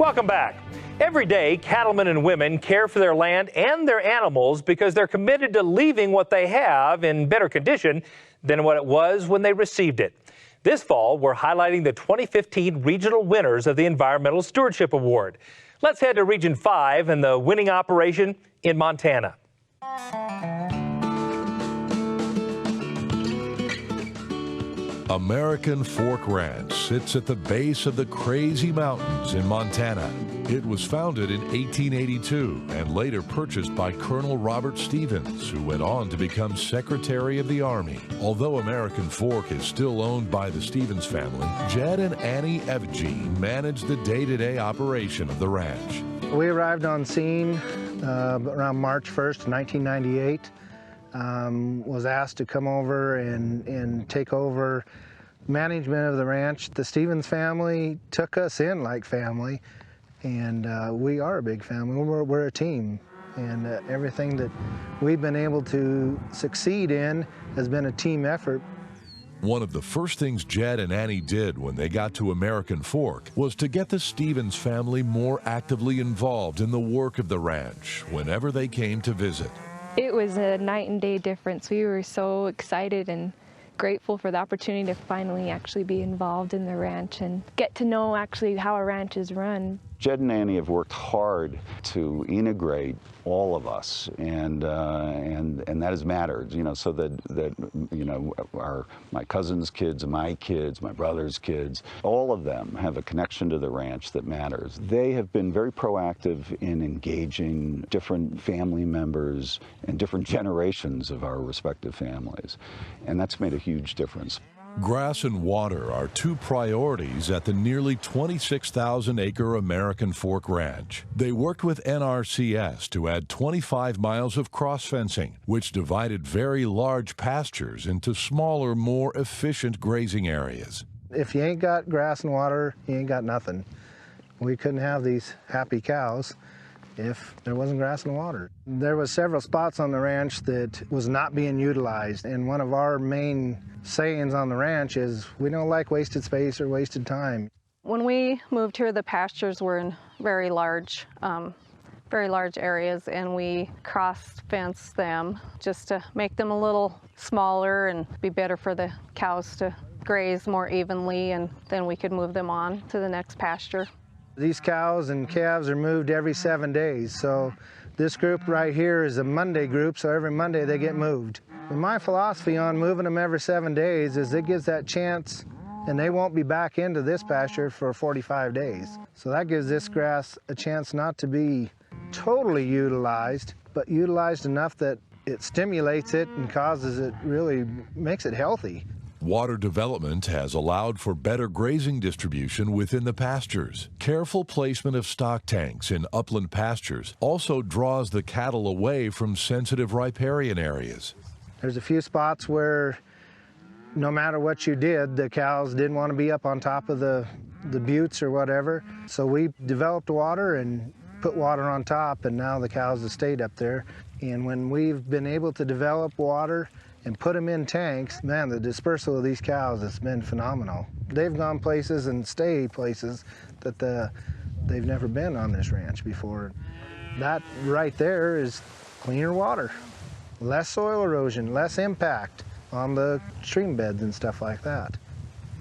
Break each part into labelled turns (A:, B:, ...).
A: Welcome back. Every day, cattlemen and women care for their land and their animals because they're committed to leaving what they have in better condition than what it was when they received it. This fall, we're highlighting the 2015 regional winners of the Environmental Stewardship Award. Let's head to Region 5 and the winning operation in Montana.
B: American Fork Ranch sits at the base of the Crazy Mountains in Montana. It was founded in 1882 and later purchased by Colonel Robert Stevens, who went on to become Secretary of the Army. Although American Fork is still owned by the Stevens family, Jed and Annie Evgene manage the day-to-day operation of the ranch.
C: We arrived on scene around March 1st, 1998. Was asked to come over and take over management of the ranch. The Stevens family took us in like family, and we are a big family. We're a team, and everything that we've been able to succeed in has been a team effort.
B: One of the first things Jed and Annie did when they got to American Fork was to get the Stevens family more actively involved in the work of the ranch whenever they came to visit.
D: It was a night and day difference. We were so excited and grateful for the opportunity to finally actually be involved in the ranch and get to know actually how a ranch is run.
E: Jed and Annie have worked hard to integrate all of us, and that has mattered, so that my cousin's kids, my kids, my brother's kids, all of them have a connection to the ranch that matters. They have been very proactive in engaging different family members and different generations of our respective families, and that's made a huge difference.
B: Grass and water are two priorities at the nearly 26,000-acre American Fork Ranch. They worked with NRCS to add 25 miles of cross-fencing, which divided very large pastures into smaller, more efficient grazing areas.
C: If you ain't got grass and water, you ain't got nothing. We couldn't have these happy cows if there wasn't grass and water. There was several spots on the ranch that was not being utilized, and one of our main sayings on the ranch is we don't like wasted space or wasted time.
F: When we moved here, the pastures were in very large areas, and we cross-fenced them just to make them a little smaller and be better for the cows to graze more evenly, and then we could move them on to the next pasture.
C: These cows and calves are moved every 7 days, so this group right here is a Monday group, so every Monday they get moved. And my philosophy on moving them every 7 days is it gives that chance, and they won't be back into this pasture for 45 days. So that gives this grass a chance not to be totally utilized, but utilized enough that it stimulates it and causes it, really makes it healthy.
B: Water development has allowed for better grazing distribution within the pastures. Careful placement of stock tanks in upland pastures also draws the cattle away from sensitive riparian areas.
C: There's a few spots where no matter what you did, the cows didn't want to be up on top of the buttes or whatever. So we developed water and put water on top, and now the cows have stayed up there. And when we've been able to develop water and put them in tanks, man, the dispersal of these cows has been phenomenal. They've gone places and stay places that they've never been on this ranch before. That right there is cleaner water, less soil erosion, less impact on the stream beds and stuff like that.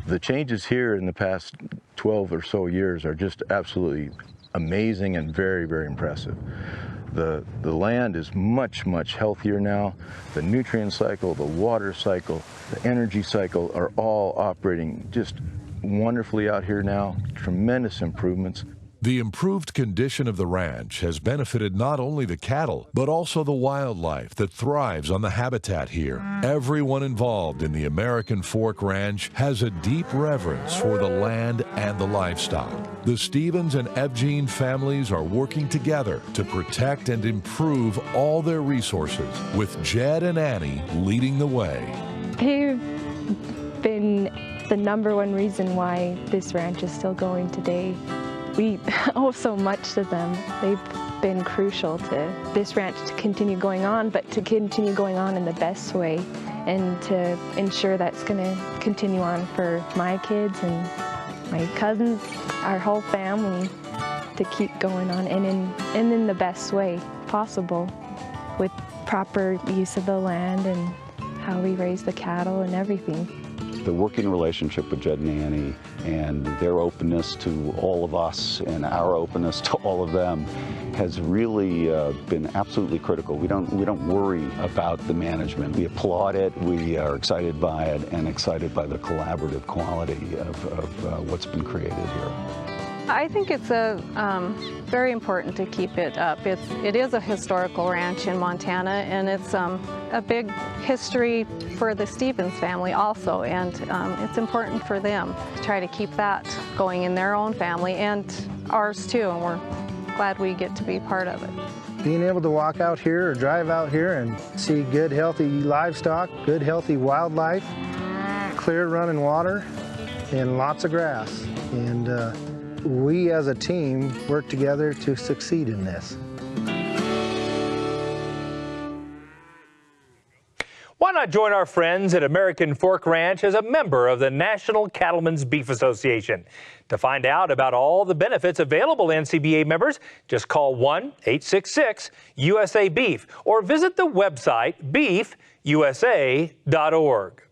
G: The changes here in the past 12 or so years are just absolutely amazing and very, very impressive. The land is much, much healthier now. The nutrient cycle, the water cycle, the energy cycle are all operating just wonderfully out here now. Tremendous improvements.
B: The improved condition of the ranch has benefited not only the cattle, but also the wildlife that thrives on the habitat here. Everyone involved in the American Fork Ranch has a deep reverence for the land and the livestock. The Stevens and Evgene families are working together to protect and improve all their resources, with Jed and Annie leading the way.
D: They've been the #1 reason why this ranch is still going today. We owe so much to them. They've been crucial to this ranch to continue going on, but to continue going on in the best way and to ensure that's going to continue on for my kids and my cousins, our whole family, to keep going on, and in the best way possible, with proper use of the land and how we raise the cattle and everything.
E: The working relationship with Jed and Annie and their openness to all of us and our openness to all of them has really been absolutely critical. We don't worry about the management. We applaud it, we are excited by it, and excited by the collaborative quality of what's been created here.
F: I think it's very important to keep it up. It is a historical ranch in Montana, and it's a big history for the Stevens family also, and it's important for them to try to keep that going in their own family and ours too, and we're glad we get to be part of it.
C: Being able to walk out here or drive out here and see good healthy livestock, good healthy wildlife, clear running water, and lots of grass. And we as a team work together to succeed in this.
A: Why not join our friends at American Fork Ranch as a member of the National Cattlemen's Beef Association? To find out about all the benefits available to NCBA members, just call 1-866-USA-BEEF or visit the website beefusa.org.